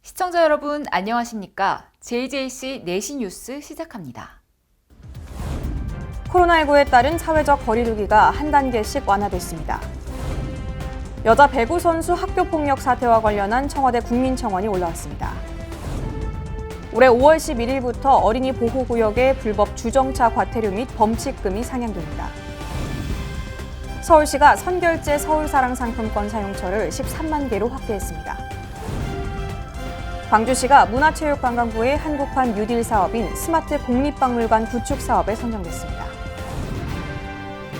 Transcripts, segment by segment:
시청자 여러분 안녕하십니까? JJC 내신 뉴스 시작합니다. 코로나19에 따른 사회적 거리두기가 한 단계씩 완화됐습니다. 여자 배구 선수 학교폭력 사태와 관련한 청와대 국민청원이 올라왔습니다. 올해 5월 11일부터 어린이 보호구역의 불법 주정차 과태료 및 범칙금이 상향됩니다. 서울시가 선결제 서울사랑 상품권 사용처를 13만 개로 확대했습니다. 광주시가 문화체육관광부의 한국판 뉴딜 사업인 스마트 국립박물관 구축 사업에 선정됐습니다.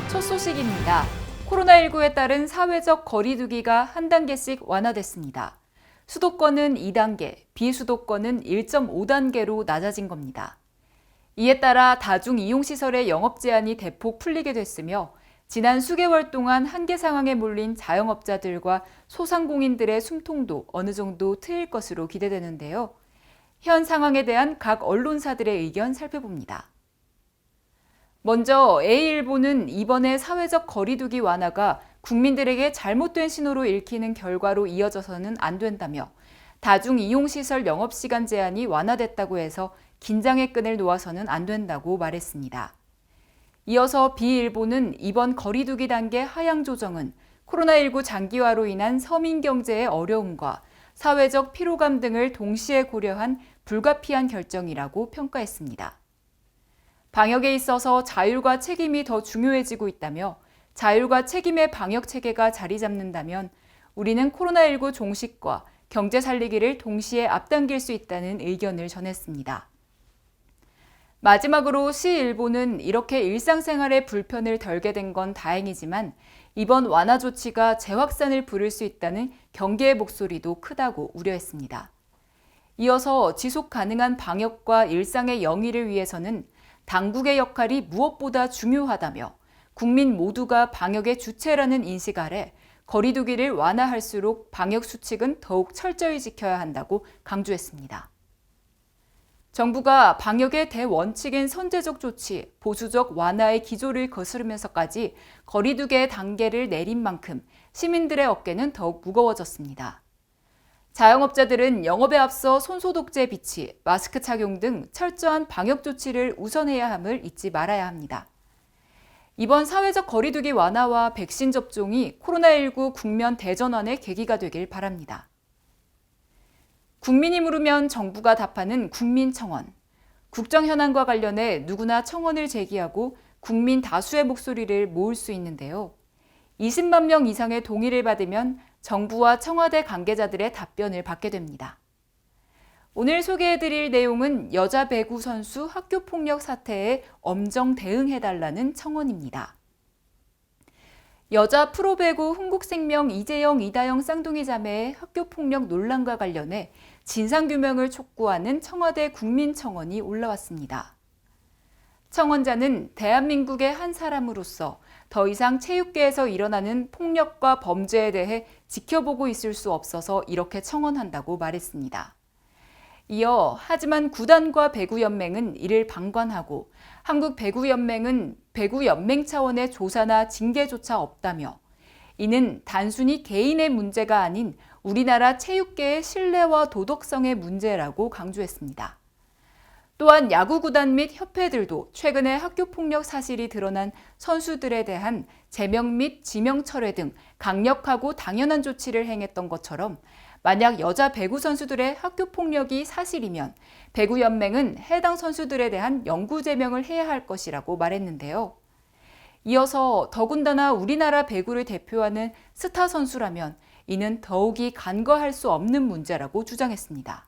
첫 소식입니다. 코로나19에 따른 사회적 거리두기가 한 단계씩 완화됐습니다. 수도권은 2단계, 비수도권은 1.5단계로 낮아진 겁니다. 이에 따라 다중이용시설의 영업 제한이 대폭 풀리게 됐으며 지난 수개월 동안 한계 상황에 몰린 자영업자들과 소상공인들의 숨통도 어느 정도 트일 것으로 기대되는데요. 현 상황에 대한 각 언론사들의 의견 살펴봅니다. 먼저 A일보는 이번에 사회적 거리두기 완화가 국민들에게 잘못된 신호로 읽히는 결과로 이어져서는 안 된다며 다중이용시설 영업시간 제한이 완화됐다고 해서 긴장의 끈을 놓아서는 안 된다고 말했습니다. 이어서 B일보는 이번 거리두기 단계 하향 조정은 코로나19 장기화로 인한 서민 경제의 어려움과 사회적 피로감 등을 동시에 고려한 불가피한 결정이라고 평가했습니다. 방역에 있어서 자율과 책임이 더 중요해지고 있다며 자율과 책임의 방역 체계가 자리 잡는다면 우리는 코로나19 종식과 경제 살리기를 동시에 앞당길 수 있다는 의견을 전했습니다. 마지막으로 C일보는 이렇게 일상생활에 불편을 덜게 된 건 다행이지만 이번 완화 조치가 재확산을 부를 수 있다는 경계의 목소리도 크다고 우려했습니다. 이어서 지속 가능한 방역과 일상의 영위를 위해서는 당국의 역할이 무엇보다 중요하다며 국민 모두가 방역의 주체라는 인식 아래 거리두기를 완화할수록 방역 수칙은 더욱 철저히 지켜야 한다고 강조했습니다. 정부가 방역의 대원칙인 선제적 조치, 보수적 완화의 기조를 거스르면서까지 거리두기의 단계를 내린 만큼 시민들의 어깨는 더욱 무거워졌습니다. 자영업자들은 영업에 앞서 손소독제 비치, 마스크 착용 등 철저한 방역 조치를 우선해야 함을 잊지 말아야 합니다. 이번 사회적 거리두기 완화와 백신 접종이 코로나19 국면 대전환의 계기가 되길 바랍니다. 국민이 물으면 정부가 답하는 국민청원. 국정 현안과 관련해 누구나 청원을 제기하고 국민 다수의 목소리를 모을 수 있는데요. 20만 명 이상의 동의를 받으면 정부와 청와대 관계자들의 답변을 받게 됩니다. 오늘 소개해드릴 내용은 여자 배구 선수 학교폭력 사태에 엄정 대응해달라는 청원입니다. 여자 프로배구 흥국생명 이재영, 이다영 쌍둥이 자매의 학교폭력 논란과 관련해 진상규명을 촉구하는 청와대 국민청원이 올라왔습니다. 청원자는 대한민국의 한 사람으로서 더 이상 체육계에서 일어나는 폭력과 범죄에 대해 지켜보고 있을 수 없어서 이렇게 청원한다고 말했습니다. 이어 하지만 구단과 배구연맹은 이를 방관하고 한국배구연맹은 배구연맹 차원의 조사나 징계조차 없다며 이는 단순히 개인의 문제가 아닌 우리나라 체육계의 신뢰와 도덕성의 문제라고 강조했습니다. 또한 야구구단 및 협회들도 최근에 학교폭력 사실이 드러난 선수들에 대한 제명 및 지명 철회 등 강력하고 당연한 조치를 행했던 것처럼 만약 여자 배구 선수들의 학교폭력이 사실이면 배구연맹은 해당 선수들에 대한 영구 제명을 해야 할 것이라고 말했는데요. 이어서 더군다나 우리나라 배구를 대표하는 스타 선수라면 이는 더욱이 간과할 수 없는 문제라고 주장했습니다.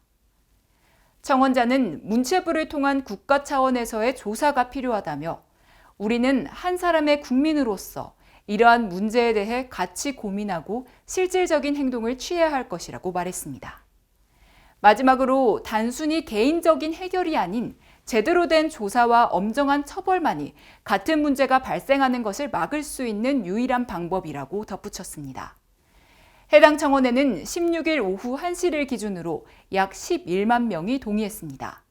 청원자는 문체부를 통한 국가 차원에서의 조사가 필요하다며 우리는 한 사람의 국민으로서 이러한 문제에 대해 같이 고민하고 실질적인 행동을 취해야 할 것이라고 말했습니다. 마지막으로 단순히 개인적인 해결이 아닌 제대로 된 조사와 엄정한 처벌만이 같은 문제가 발생하는 것을 막을 수 있는 유일한 방법이라고 덧붙였습니다. 해당 청원에는 16일 오후 1시를 기준으로 약 11만 명이 동의했습니다.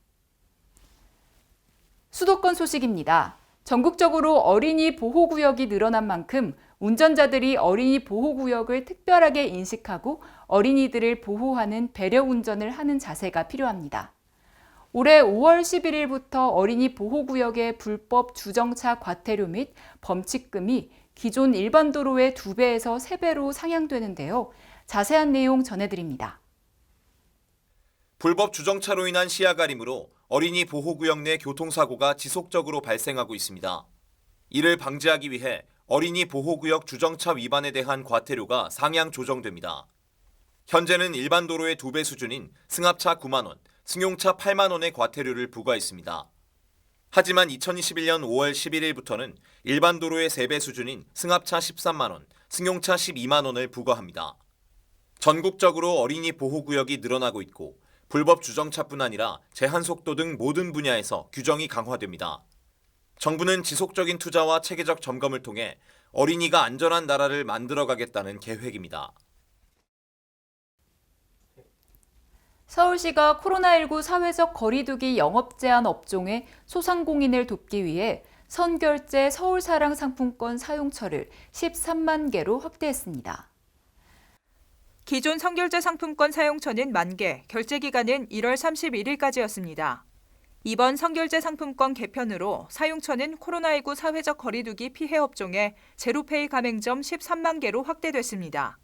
수도권 소식입니다. 전국적으로 어린이 보호구역이 늘어난 만큼 운전자들이 어린이 보호구역을 특별하게 인식하고 어린이들을 보호하는 배려 운전을 하는 자세가 필요합니다. 올해 5월 11일부터 어린이 보호구역의 불법 주정차 과태료 및 범칙금이 기존 일반 도로의 2배에서 3배로 상향되는데요. 자세한 내용 전해드립니다. 불법 주정차로 인한 시야 가림으로 어린이 보호구역 내 교통사고가 지속적으로 발생하고 있습니다. 이를 방지하기 위해 어린이 보호구역 주정차 위반에 대한 과태료가 상향 조정됩니다. 현재는 일반 도로의 2배 수준인 승합차 9만 원, 승용차 8만 원의 과태료를 부과했습니다. 하지만 2021년 5월 11일부터는 일반 도로의 3배 수준인 승합차 13만 원, 승용차 12만 원을 부과합니다. 전국적으로 어린이 보호구역이 늘어나고 있고 불법 주정차뿐 아니라 제한속도 등 모든 분야에서 규정이 강화됩니다. 정부는 지속적인 투자와 체계적 점검을 통해 어린이가 안전한 나라를 만들어가겠다는 계획입니다. 서울시가 코로나19 사회적 거리두기 영업 제한 업종의 소상공인을 돕기 위해 선결제 서울사랑 상품권 사용처를 13만 개로 확대했습니다. 기존 선결제 상품권 사용처는 1만 개, 결제 기간은 1월 31일까지였습니다. 이번 선결제 상품권 개편으로 사용처는 코로나19 사회적 거리두기 피해 업종의 제로페이 가맹점 13만 개로 확대됐습니다.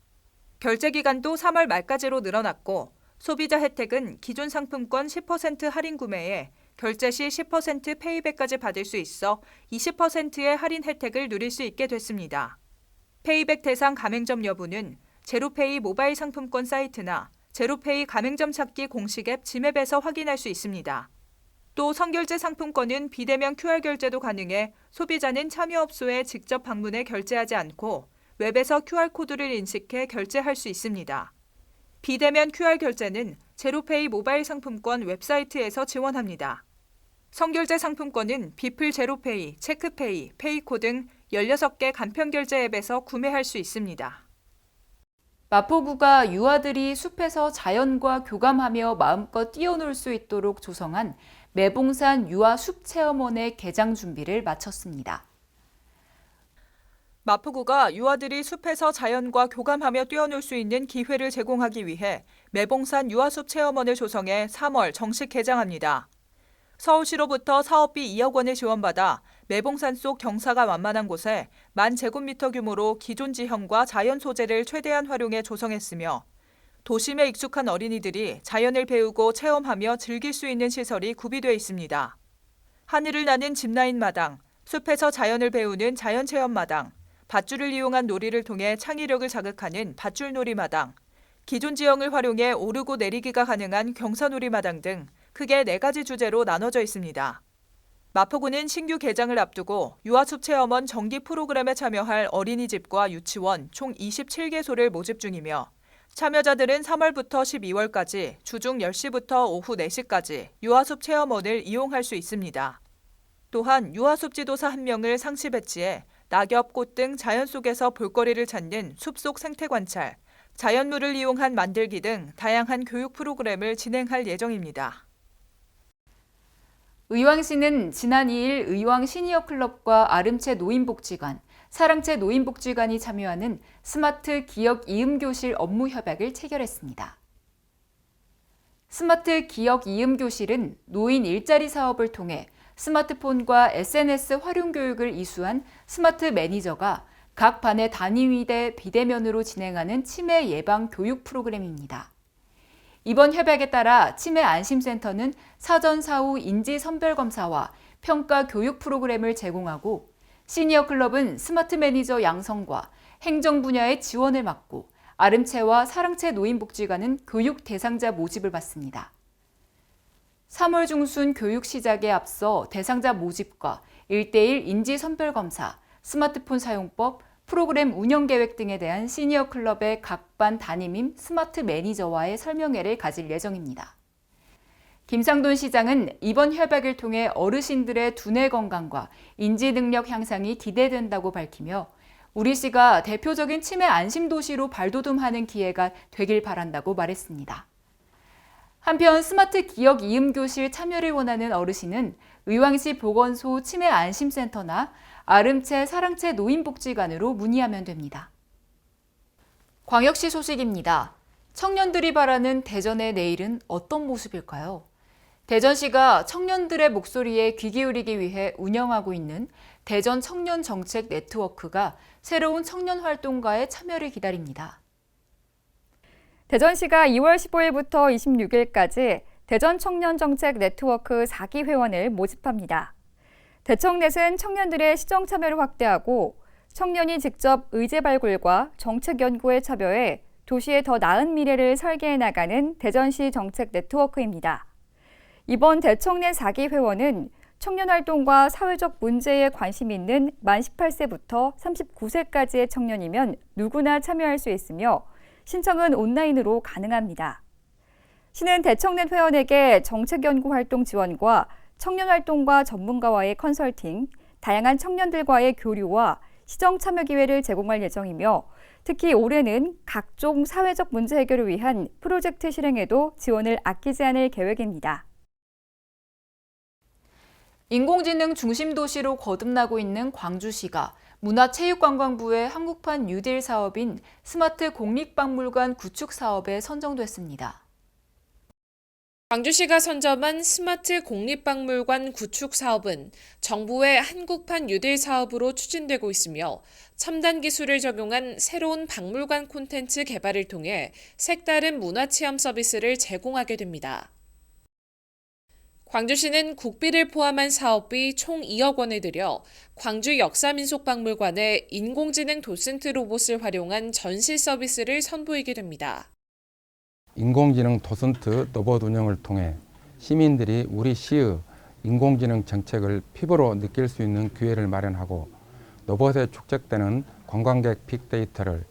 결제 기간도 3월 말까지로 늘어났고 소비자 혜택은 기존 상품권 10% 할인 구매에 결제 시 10% 페이백까지 받을 수 있어 20%의 할인 혜택을 누릴 수 있게 됐습니다. 페이백 대상 가맹점 여부는 제로페이 모바일 상품권 사이트나 제로페이 가맹점 찾기 공식 앱 지맵에서 확인할 수 있습니다. 또 선결제 상품권은 비대면 QR 결제도 가능해 소비자는 참여업소에 직접 방문해 결제하지 않고 웹에서 QR코드를 인식해 결제할 수 있습니다. 비대면 QR 결제는 제로페이 모바일 상품권 웹사이트에서 지원합니다. 선결제 상품권은 비플 제로페이, 체크페이, 페이코 등 16개 간편결제 앱에서 구매할 수 있습니다. 마포구가 유아들이 숲에서 자연과 교감하며 마음껏 뛰어놀 수 있도록 조성한 매봉산 유아 숲체험원의 개장 준비를 마쳤습니다. 마포구가 유아들이 숲에서 자연과 교감하며 뛰어놀 수 있는 기회를 제공하기 위해 매봉산 유아숲 체험원을 조성해 3월 정식 개장합니다. 서울시로부터 사업비 2억 원을 지원받아 매봉산 속 경사가 완만한 곳에 10,000제곱미터 규모로 기존 지형과 자연 소재를 최대한 활용해 조성했으며 도심에 익숙한 어린이들이 자연을 배우고 체험하며 즐길 수 있는 시설이 구비되어 있습니다. 하늘을 나는 짚라인 마당, 숲에서 자연을 배우는 자연체험 마당, 밧줄을 이용한 놀이를 통해 창의력을 자극하는 밧줄놀이 마당, 기존 지형을 활용해 오르고 내리기가 가능한 경사놀이 마당 등 크게 4가지 주제로 나눠져 있습니다. 마포구는 신규 개장을 앞두고 유아숲 체험원 정기 프로그램에 참여할 어린이집과 유치원 총 27개소를 모집 중이며 참여자들은 3월부터 12월까지 주중 10시부터 오후 4시까지 유아숲 체험원을 이용할 수 있습니다. 또한 유아숲 지도사 1명을 상시 배치해 낙엽, 꽃 등 자연 속에서 볼거리를 찾는 숲속 생태 관찰, 자연물을 이용한 만들기 등 다양한 교육 프로그램을 진행할 예정입니다. 의왕시는 지난 2일 의왕 시니어클럽과 아름채 노인복지관, 사랑채 노인복지관이 참여하는 스마트 기억 이음교실 업무 협약을 체결했습니다. 스마트 기억 이음교실은 노인 일자리 사업을 통해 스마트폰과 SNS 활용 교육을 이수한 스마트 매니저가 각 반의 단위위대 비대면으로 진행하는 치매 예방 교육 프로그램입니다. 이번 협약에 따라 치매 안심센터는 사전 사후 인지 선별 검사와 평가 교육 프로그램을 제공하고 시니어 클럽은 스마트 매니저 양성과 행정 분야의 지원을 맡고 아름채와 사랑채 노인복지관은 교육 대상자 모집을 받습니다. 3월 중순 교육 시작에 앞서 대상자 모집과 1:1 인지 선별 검사, 스마트폰 사용법, 프로그램 운영 계획 등에 대한 시니어 클럽의 각 반 담임인 스마트 매니저와의 설명회를 가질 예정입니다. 김상돈 시장은 이번 협약을 통해 어르신들의 두뇌 건강과 인지 능력 향상이 기대된다고 밝히며 우리 시가 대표적인 치매 안심 도시로 발돋움하는 기회가 되길 바란다고 말했습니다. 한편 스마트 기억 이음교실 참여를 원하는 어르신은 의왕시 보건소 치매 안심센터나 아름채 사랑채 노인복지관으로 문의하면 됩니다. 광역시 소식입니다. 청년들이 바라는 대전의 내일은 어떤 모습일까요? 대전시가 청년들의 목소리에 귀 기울이기 위해 운영하고 있는 대전 청년 정책 네트워크가 새로운 청년 활동가의 참여를 기다립니다. 대전시가 2월 15일부터 26일까지 대전 청년 정책 네트워크 4기 회원을 모집합니다. 대청넷은 청년들의 시정 참여를 확대하고 청년이 직접 의제 발굴과 정책 연구에 참여해 도시의 더 나은 미래를 설계해 나가는 대전시 정책 네트워크입니다. 이번 대청넷 4기 회원은 청년 활동과 사회적 문제에 관심 있는 만 18세부터 39세까지의 청년이면 누구나 참여할 수 있으며 신청은 온라인으로 가능합니다. 시는 대청넷 회원에게 정책 연구 활동 지원과 청년 활동과 전문가와의 컨설팅, 다양한 청년들과의 교류와 시정 참여 기회를 제공할 예정이며 특히 올해는 각종 사회적 문제 해결을 위한 프로젝트 실행에도 지원을 아끼지 않을 계획입니다. 인공지능 중심 도시로 거듭나고 있는 광주시가 문화체육관광부의 한국판 뉴딜 사업인 스마트 공립박물관 구축 사업에 선정됐습니다. 광주시가 선점한 스마트 공립박물관 구축 사업은 정부의 한국판 뉴딜 사업으로 추진되고 있으며 첨단 기술을 적용한 새로운 박물관 콘텐츠 개발을 통해 색다른 문화체험 서비스를 제공하게 됩니다. 광주시는 국비를 포함한 사업비 총 2억 원을 들여 광주 역사민속박물관에 인공지능 도슨트 로봇을 활용한 전시 서비스를 선보이게 됩니다. 인공지능 도슨트 로봇 운영을 통해 시민들이 우리 시의 인공지능 정책을 피부로 느낄 수 있는 기회를 마련하고 로봇에 축적되는 관광객 빅데이터를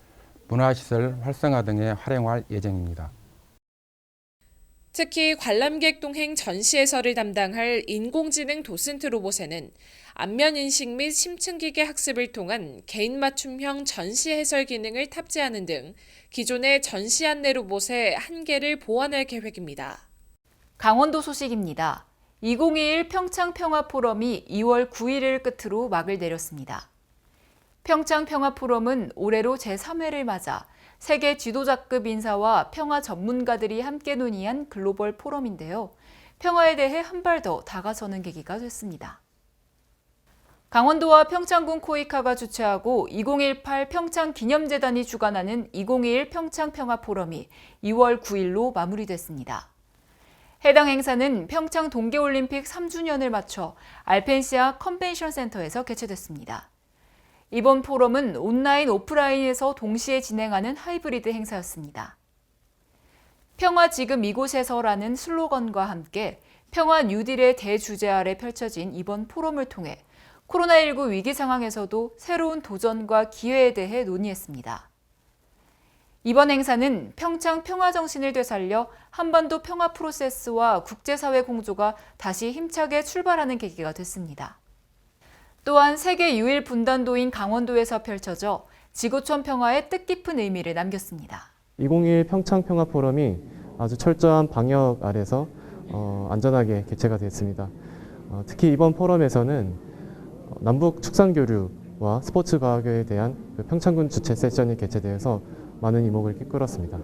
문화시설 활성화 등에 활용할 예정입니다. 특히 관람객 동행 전시 해설을 담당할 인공지능 도슨트 로봇에는 안면 인식 및 심층기계 학습을 통한 개인 맞춤형 전시 해설 기능을 탑재하는 등 기존의 전시 안내 로봇의 한계를 보완할 계획입니다. 강원도 소식입니다. 2021 평창 평화 포럼이 2월 9일을 끝으로 막을 내렸습니다. 평창 평화 포럼은 올해로 제3회를 맞아 세계 지도자급 인사와 평화 전문가들이 함께 논의한 글로벌 포럼인데요. 평화에 대해 한 발 더 다가서는 계기가 됐습니다. 강원도와 평창군 코이카가 주최하고 2018 평창 기념재단이 주관하는 2021 평창 평화 포럼이 2월 9일로 마무리됐습니다. 해당 행사는 평창 동계올림픽 3주년을 맞춰 알펜시아 컨벤션 센터에서 개최됐습니다. 이번 포럼은 온라인, 오프라인에서 동시에 진행하는 하이브리드 행사였습니다. 평화 지금 이곳에서라는 슬로건과 함께 평화 뉴딜의 대주제 아래 펼쳐진 이번 포럼을 통해 코로나19 위기 상황에서도 새로운 도전과 기회에 대해 논의했습니다. 이번 행사는 평창 평화 정신을 되살려 한반도 평화 프로세스와 국제사회 공조가 다시 힘차게 출발하는 계기가 됐습니다. 또한 세계 유일 분단도인 강원도에서 펼쳐져 지구촌 평화에 뜻깊은 의미를 남겼습니다. 2021 평창 평화 포럼이 아주 철저한 방역 아래서 안전하게 개최가 됐습니다. 특히 이번 포럼에서는 남북 축산 교류와 스포츠 과학에 대한 평창군 주최 세션이 개최되어서 많은 이목을 끌었습니다.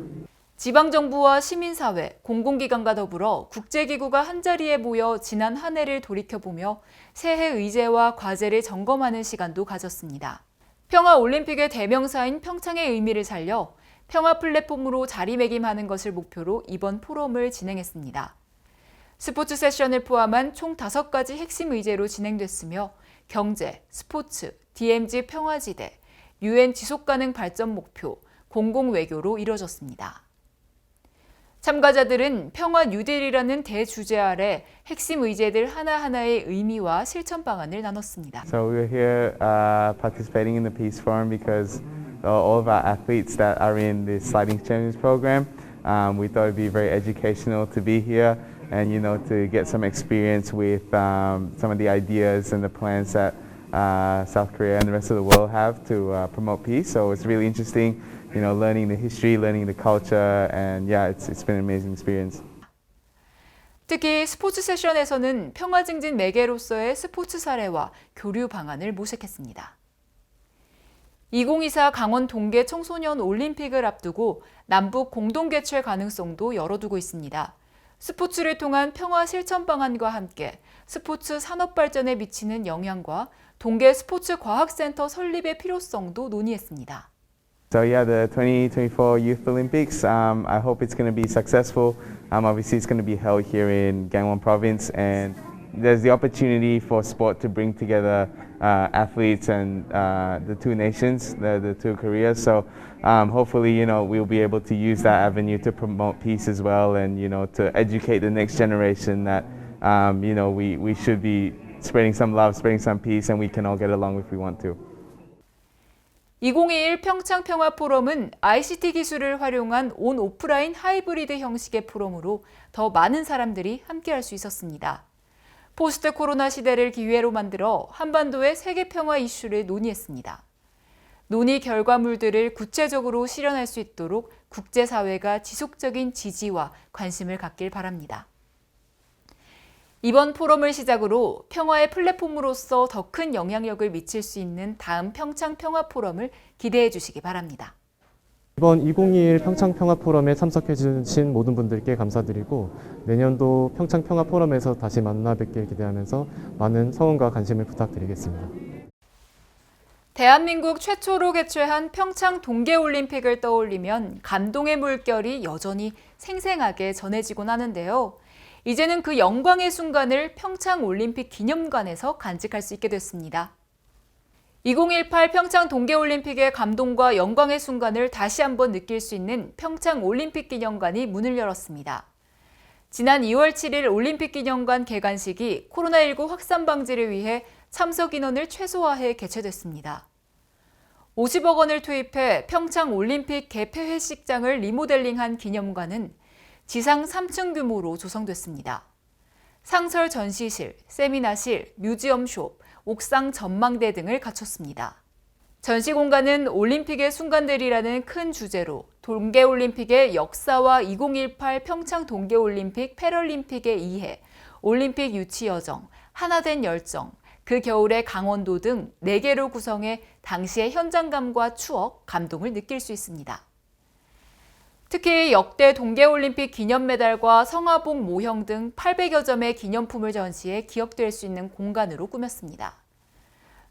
지방정부와 시민사회, 공공기관과 더불어 국제기구가 한자리에 모여 지난 한 해를 돌이켜보며 새해 의제와 과제를 점검하는 시간도 가졌습니다. 평화올림픽의 대명사인 평창의 의미를 살려 평화 플랫폼으로 자리매김하는 것을 목표로 이번 포럼을 진행했습니다. 스포츠 세션을 포함한 총 5가지 핵심 의제로 진행됐으며 경제, 스포츠, DMZ 평화지대, UN 지속가능 발전 목표, 공공외교로 이뤄졌습니다. 참가자들은 평화 뉴딜이라는 대주제 아래 핵심 의제들 하나하나의 의미와 실천 방안을 나눴습니다. So we're here participating in the Peace Forum because all of our athletes that are in the Sliding Champions program, we thought it'd be very educational to be here and to get some experience with some of the ideas and the plans that South Korea and the rest of the world have to promote peace. So it's really interesting. Learning the history, learning the culture, and yeah, it's been an amazing experience. 특히 스포츠 세션에서는 평화 증진 매개로서의 스포츠 사례와 교류 방안을 모색했습니다. 2024 강원 동계 청소년 올림픽을 앞두고 남북 공동 개최 가능성도 열어두고 있습니다. 스포츠를 통한 평화 실천 방안과 함께 스포츠 산업 발전에 미치는 영향과 동계 스포츠 과학센터 설립의 필요성도 논의했습니다. So yeah, the 2024 Youth Olympics, I hope it's going to be successful. Obviously it's going to be held here in Gangwon Province, and there's the opportunity for sport to bring together athletes and the two nations, the two Koreas. So hopefully, we'll be able to use that avenue to promote peace as well, and to educate the next generation that we should be spreading some love, spreading some peace, and we can all get along if we want to. 2021 평창 평화 포럼은 ICT 기술을 활용한 온 오프라인 하이브리드 형식의 포럼으로 더 많은 사람들이 함께할 수 있었습니다. 포스트 코로나 시대를 기회로 만들어 한반도의 세계 평화 이슈를 논의했습니다. 논의 결과물들을 구체적으로 실현할 수 있도록 국제사회가 지속적인 지지와 관심을 갖길 바랍니다. 이번 포럼을 시작으로 평화의 플랫폼으로서 더 큰 영향력을 미칠 수 있는 다음 평창 평화 포럼을 기대해 주시기 바랍니다. 이번 2021 평창 평화 포럼에 참석해 주신 모든 분들께 감사드리고 내년도 평창 평화 포럼에서 다시 만나 뵙길 기대하면서 많은 성원과 관심을 부탁드리겠습니다. 대한민국 최초로 개최한 평창 동계올림픽을 떠올리면 감동의 물결이 여전히 생생하게 전해지곤 하는데요. 이제는 그 영광의 순간을 평창올림픽 기념관에서 간직할 수 있게 됐습니다. 2018 평창 동계올림픽의 감동과 영광의 순간을 다시 한번 느낄 수 있는 평창올림픽 기념관이 문을 열었습니다. 지난 2월 7일 올림픽 기념관 개관식이 코로나19 확산 방지를 위해 참석 인원을 최소화해 개최됐습니다. 50억 원을 투입해 평창올림픽 개폐회식장을 리모델링한 기념관은 지상 3층 규모로 조성됐습니다. 상설 전시실, 세미나실, 뮤지엄숍, 옥상 전망대 등을 갖췄습니다. 전시 공간은 올림픽의 순간들이라는 큰 주제로 동계올림픽의 역사와 2018 평창 동계올림픽 패럴림픽의 이해, 올림픽 유치 여정, 하나된 열정, 그 겨울의 강원도 등 4개로 구성해 당시의 현장감과 추억, 감동을 느낄 수 있습니다. 특히 역대 동계올림픽 기념메달과 성화봉 모형 등 800여 점의 기념품을 전시해 기억될 수 있는 공간으로 꾸몄습니다.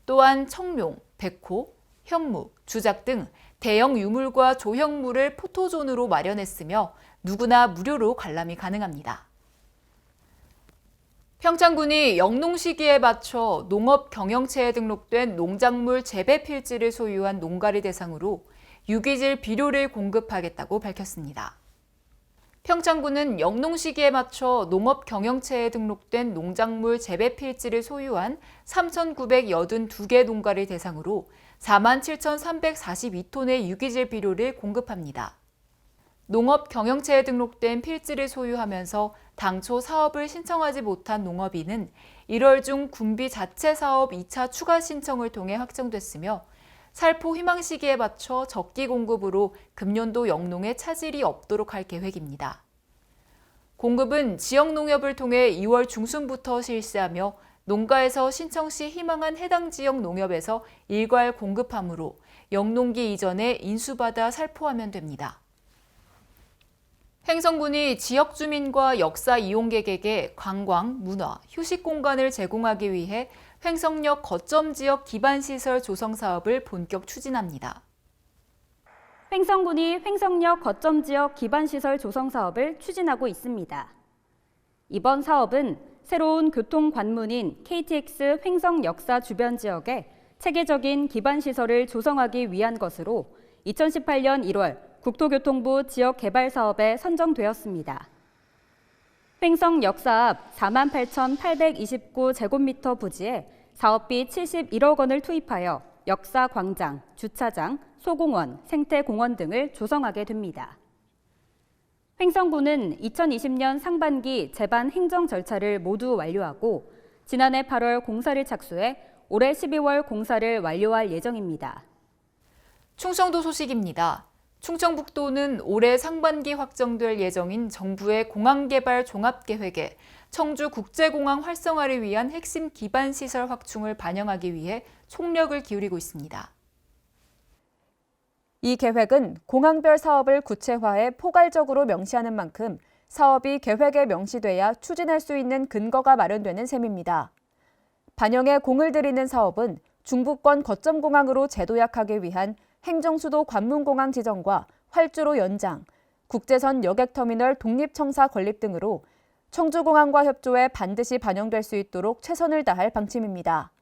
또한 청룡, 백호, 현무, 주작 등 대형 유물과 조형물을 포토존으로 마련했으며 누구나 무료로 관람이 가능합니다. 평창군이 영농 시기에 맞춰 농업 경영체에 등록된 농작물 재배 필지를 소유한 농가를 대상으로 유기질 비료를 공급하겠다고 밝혔습니다. 평창군은 영농 시기에 맞춰 농업 경영체에 등록된 농작물 재배 필지를 소유한 3,982개 농가를 대상으로 47,342톤의 유기질 비료를 공급합니다. 농업 경영체에 등록된 필지를 소유하면서 당초 사업을 신청하지 못한 농업인은 1월 중 군비 자체 사업 2차 추가 신청을 통해 확정됐으며 살포 희망 시기에 맞춰 적기 공급으로 금년도 영농에 차질이 없도록 할 계획입니다. 공급은 지역 농협을 통해 2월 중순부터 실시하며 농가에서 신청 시 희망한 해당 지역 농협에서 일괄 공급하므로 영농기 이전에 인수받아 살포하면 됩니다. 횡성군이 지역 주민과 역사 이용객에게 관광, 문화, 휴식 공간을 제공하기 위해 횡성역 거점 지역 기반시설 조성 사업을 본격 추진합니다. 횡성군이 횡성역 거점 지역 기반시설 조성 사업을 추진하고 있습니다. 이번 사업은 새로운 교통 관문인 KTX 횡성 역사 주변 지역에 체계적인 기반시설을 조성하기 위한 것으로 2018년 1월 국토교통부 지역개발사업에 선정되었습니다. 횡성 역사 앞 48,829제곱미터 부지에 사업비 71억 원을 투입하여 역사광장, 주차장, 소공원, 생태공원 등을 조성하게 됩니다. 횡성군은 2020년 상반기 제반 행정 절차를 모두 완료하고 지난해 8월 공사를 착수해 올해 12월 공사를 완료할 예정입니다. 충청도 소식입니다. 충청북도는 올해 상반기 확정될 예정인 정부의 공항개발 종합계획에 청주국제공항 활성화를 위한 핵심 기반시설 확충을 반영하기 위해 총력을 기울이고 있습니다. 이 계획은 공항별 사업을 구체화해 포괄적으로 명시하는 만큼 사업이 계획에 명시돼야 추진할 수 있는 근거가 마련되는 셈입니다. 반영에 공을 들이는 사업은 중부권 거점공항으로 재도약하기 위한 행정수도 관문공항 지정과 활주로 연장, 국제선 여객터미널 독립청사 건립 등으로 청주공항과 협조해 반드시 반영될 수 있도록 최선을 다할 방침입니다.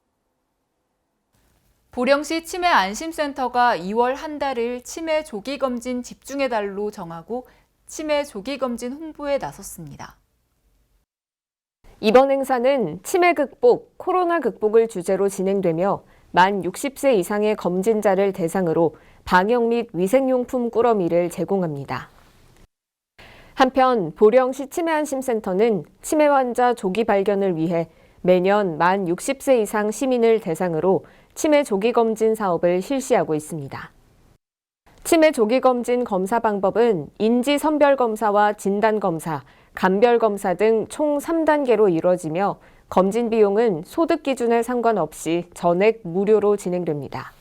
보령시 치매 안심센터가 2월 한 달을 치매 조기 검진 집중의 달로 정하고 치매 조기 검진 홍보에 나섰습니다. 이번 행사는 치매 극복, 코로나 극복을 주제로 진행되며 만 60세 이상의 검진자를 대상으로 방역 및 위생용품 꾸러미를 제공합니다. 한편 보령시 치매안심센터는 치매 환자 조기 발견을 위해 매년 만 60세 이상 시민을 대상으로 치매 조기 검진 사업을 실시하고 있습니다. 치매 조기 검진 검사 방법은 인지 선별 검사와 진단 검사, 감별 검사 등 총 3단계로 이루어지며 검진 비용은 소득 기준에 상관없이 전액 무료로 진행됩니다.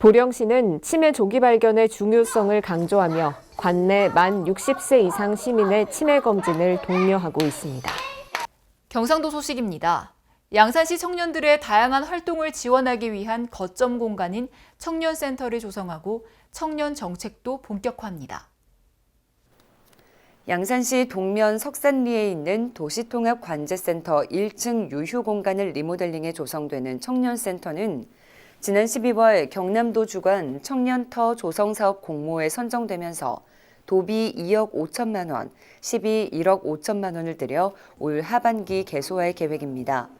보령시는 치매 조기 발견의 중요성을 강조하며 관내 만 60세 이상 시민의 치매 검진을 독려하고 있습니다. 경상도 소식입니다. 양산시 청년들의 다양한 활동을 지원하기 위한 거점 공간인 청년센터를 조성하고 청년 정책도 본격화합니다. 양산시 동면 석산리에 있는 도시통합관제센터 1층 유휴 공간을 리모델링해 조성되는 청년센터는 지난 12월 경남도 주관 청년터 조성사업 공모에 선정되면서 도비 2억 5천만 원, 시비 1억 5천만 원을 들여 올 하반기 개소할 계획입니다.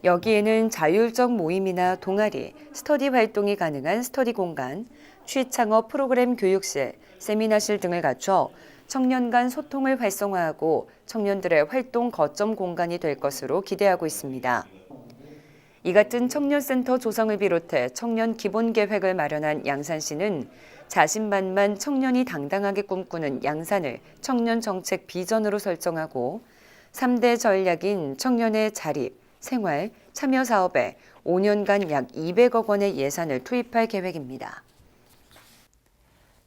여기에는 자율적 모임이나 동아리, 스터디 활동이 가능한 스터디 공간, 취창업 프로그램 교육실, 세미나실 등을 갖춰 청년 간 소통을 활성화하고 청년들의 활동 거점 공간이 될 것으로 기대하고 있습니다. 이 같은 청년센터 조성을 비롯해 청년 기본 계획을 마련한 양산시는 자신만만 청년이 당당하게 꿈꾸는 양산을 청년 정책 비전으로 설정하고 3대 전략인 청년의 자립, 생활, 참여 사업에 5년간 약 200억 원의 예산을 투입할 계획입니다.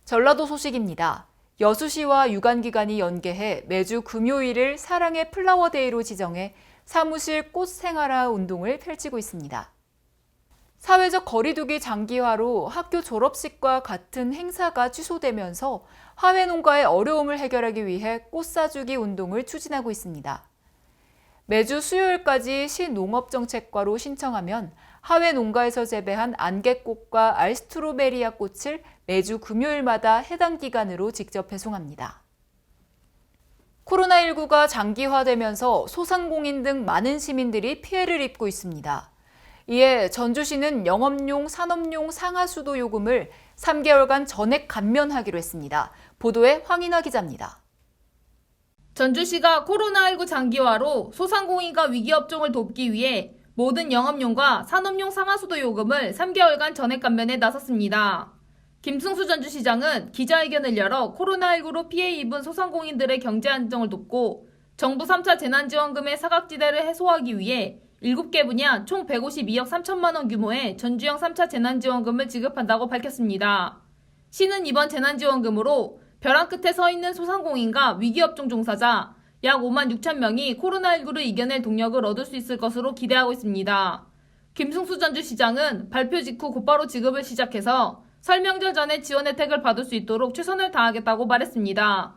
전라도 소식입니다. 여수시와 유관기관이 연계해 매주 금요일을 사랑의 플라워데이로 지정해 사무실 꽃 생활화 운동을 펼치고 있습니다. 사회적 거리두기 장기화로 학교 졸업식과 같은 행사가 취소되면서 화훼 농가의 어려움을 해결하기 위해 꽃 사주기 운동을 추진하고 있습니다. 매주 수요일까지 시농업정책과로 신청하면 화훼 농가에서 재배한 안개꽃과 알스트로베리아 꽃을 매주 금요일마다 해당 기간으로 직접 배송합니다. 코로나19가 장기화되면서 소상공인 등 많은 시민들이 피해를 입고 있습니다. 이에 전주시는 영업용, 산업용 상하수도 요금을 3개월간 전액 감면하기로 했습니다. 보도에 황인화 기자입니다. 전주시가 코로나19 장기화로 소상공인과 위기업종을 돕기 위해 모든 영업용과 산업용 상하수도 요금을 3개월간 전액 감면에 나섰습니다. 김승수 전주시장은 기자회견을 열어 코로나19로 피해 입은 소상공인들의 경제 안정을 돕고 정부 3차 재난지원금의 사각지대를 해소하기 위해 7개 분야 총 152억 3천만 원 규모의 전주형 3차 재난지원금을 지급한다고 밝혔습니다. 시는 이번 재난지원금으로 벼랑 끝에 서 있는 소상공인과 위기업종 종사자 약 5만 6천 명이 코로나19를 이겨낼 동력을 얻을 수 있을 것으로 기대하고 있습니다. 김승수 전주시장은 발표 직후 곧바로 지급을 시작해서 설명절 전에 지원 혜택을 받을 수 있도록 최선을 다하겠다고 말했습니다.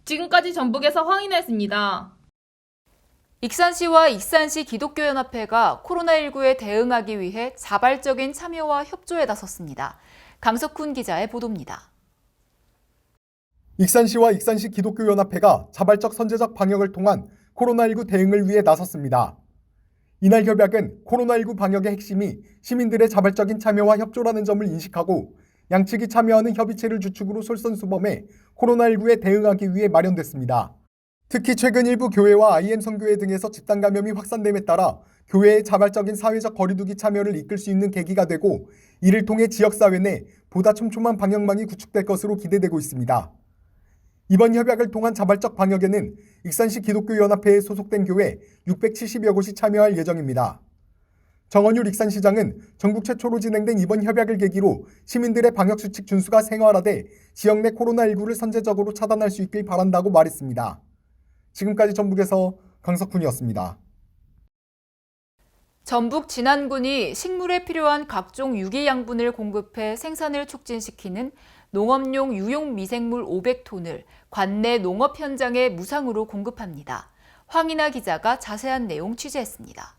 지금까지 전북에서 황인혜였습니다. 익산시와 익산시 기독교연합회가 코로나19에 대응하기 위해 자발적인 참여와 협조에 나섰습니다. 강석훈 기자의 보도입니다. 익산시와 익산시 기독교연합회가 자발적 선제적 방역을 통한 코로나19 대응을 위해 나섰습니다. 이날 협약은 코로나19 방역의 핵심이 시민들의 자발적인 참여와 협조라는 점을 인식하고 양측이 참여하는 협의체를 주축으로 솔선수범해 코로나19에 대응하기 위해 마련됐습니다. 특히 최근 일부 교회와 IM 선교회 등에서 집단 감염이 확산됨에 따라 교회의 자발적인 사회적 거리두기 참여를 이끌 수 있는 계기가 되고 이를 통해 지역사회 내 보다 촘촘한 방역망이 구축될 것으로 기대되고 있습니다. 이번 협약을 통한 자발적 방역에는 익산시 기독교연합회에 소속된 교회 670여 곳이 참여할 예정입니다. 정원유 익산시장은 전국 최초로 진행된 이번 협약을 계기로 시민들의 방역수칙 준수가 생활화돼 지역 내 코로나19를 선제적으로 차단할 수 있길 바란다고 말했습니다. 지금까지 전북에서 강석훈이었습니다. 전북 진안군이 식물에 필요한 각종 유기 양분을 공급해 생산을 촉진시키는 농업용 유용 미생물 500톤을 관내 농업 현장에 무상으로 공급합니다. 황인아 기자가 자세한 내용 취재했습니다.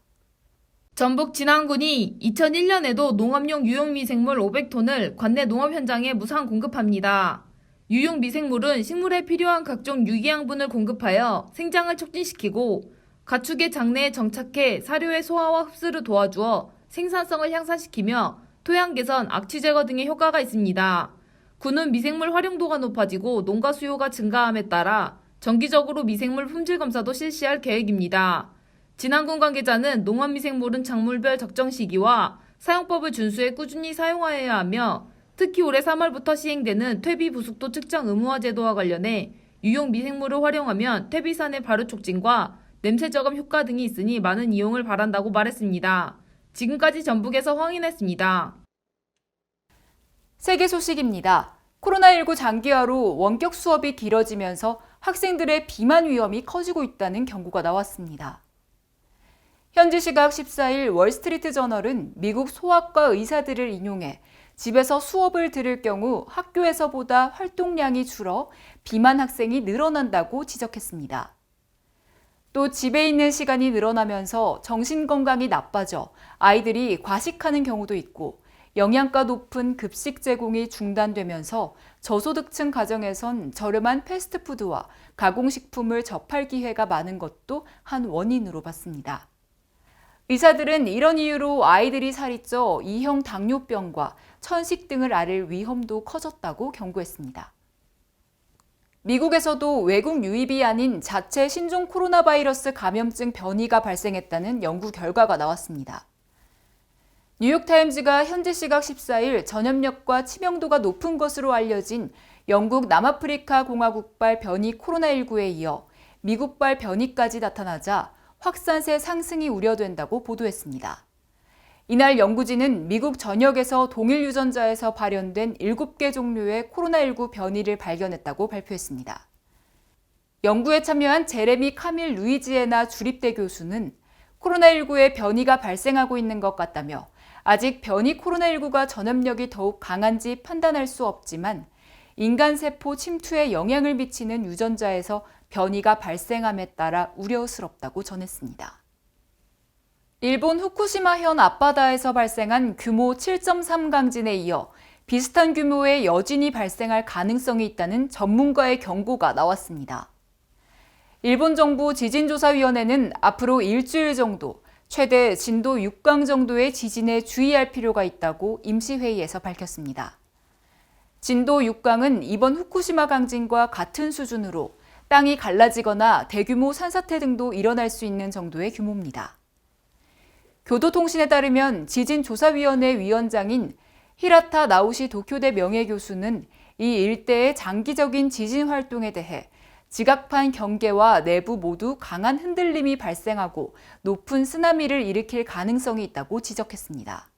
전북 진안군이 2001년에도 농업용 유용미생물 500톤을 관내 농업 현장에 무상 공급합니다. 유용미생물은 식물에 필요한 각종 유기양분을 공급하여 생장을 촉진시키고 가축의 장내에 정착해 사료의 소화와 흡수를 도와주어 생산성을 향상시키며 토양 개선, 악취 제거 등의 효과가 있습니다. 군은 미생물 활용도가 높아지고 농가 수요가 증가함에 따라 정기적으로 미생물 품질 검사도 실시할 계획입니다. 진안군 관계자는 농업미생물은 작물별 적정 시기와 사용법을 준수해 꾸준히 사용하여야 하며 특히 올해 3월부터 시행되는 퇴비 부숙도 측정 의무화 제도와 관련해 유용 미생물을 활용하면 퇴비산의 발효 촉진과 냄새 저감 효과 등이 있으니 많은 이용을 바란다고 말했습니다. 지금까지 전북에서 황인했습니다. 세계 소식입니다. 코로나19 장기화로 원격 수업이 길어지면서 학생들의 비만 위험이 커지고 있다는 경고가 나왔습니다. 현지 시각 14일 월스트리트 저널은 미국 소아과 의사들을 인용해 집에서 수업을 들을 경우 학교에서보다 활동량이 줄어 비만 학생이 늘어난다고 지적했습니다. 또 집에 있는 시간이 늘어나면서 정신건강이 나빠져 아이들이 과식하는 경우도 있고 영양가 높은 급식 제공이 중단되면서 저소득층 가정에선 저렴한 패스트푸드와 가공식품을 접할 기회가 많은 것도 한 원인으로 봤습니다. 의사들은 이런 이유로 아이들이 살이 쪄 2형 당뇨병과 천식 등을 앓을 위험도 커졌다고 경고했습니다. 미국에서도 외국 유입이 아닌 자체 신종 코로나 바이러스 감염증 변이가 발생했다는 연구 결과가 나왔습니다. 뉴욕타임즈가 현지 시각 14일 전염력과 치명도가 높은 것으로 알려진 영국 남아프리카 공화국발 변이 코로나19에 이어 미국발 변이까지 나타나자 확산세 상승이 우려된다고 보도했습니다. 이날 연구진은 미국 전역에서 동일 유전자에서 발현된 7개 종류의 코로나19 변이를 발견했다고 발표했습니다. 연구에 참여한 제레미 카밀 루이지애나 주립대 교수는 코로나19의 변이가 발생하고 있는 것 같다며 아직 변이 코로나19가 전염력이 더욱 강한지 판단할 수 없지만 인간 세포 침투에 영향을 미치는 유전자에서 변이가 발생함에 따라 우려스럽다고 전했습니다. 일본 후쿠시마현 앞바다에서 발생한 규모 7.3 강진에 이어 비슷한 규모의 여진이 발생할 가능성이 있다는 전문가의 경고가 나왔습니다. 일본 정부 지진조사위원회는 앞으로 일주일 정도 최대 진도 6강 정도의 지진에 주의할 필요가 있다고 임시회의에서 밝혔습니다. 진도 6강은 이번 후쿠시마 강진과 같은 수준으로 땅이 갈라지거나 대규모 산사태 등도 일어날 수 있는 정도의 규모입니다. 교도통신에 따르면 지진조사위원회 위원장인 히라타 나오시 도쿄대 명예교수는 이 일대의 장기적인 지진 활동에 대해 지각판 경계와 내부 모두 강한 흔들림이 발생하고 높은 쓰나미를 일으킬 가능성이 있다고 지적했습니다.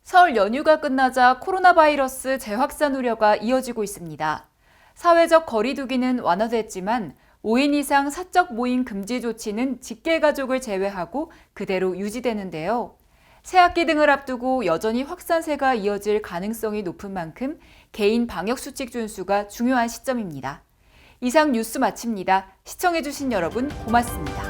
설 연휴가 끝나자 코로나 바이러스 재확산 우려가 이어지고 있습니다. 사회적 거리 두기는 완화됐지만 5인 이상 사적 모임 금지 조치는 직계 가족을 제외하고 그대로 유지되는데요. 새학기 등을 앞두고 여전히 확산세가 이어질 가능성이 높은 만큼 개인 방역수칙 준수가 중요한 시점입니다. 이상 뉴스 마칩니다. 시청해주신 여러분 고맙습니다.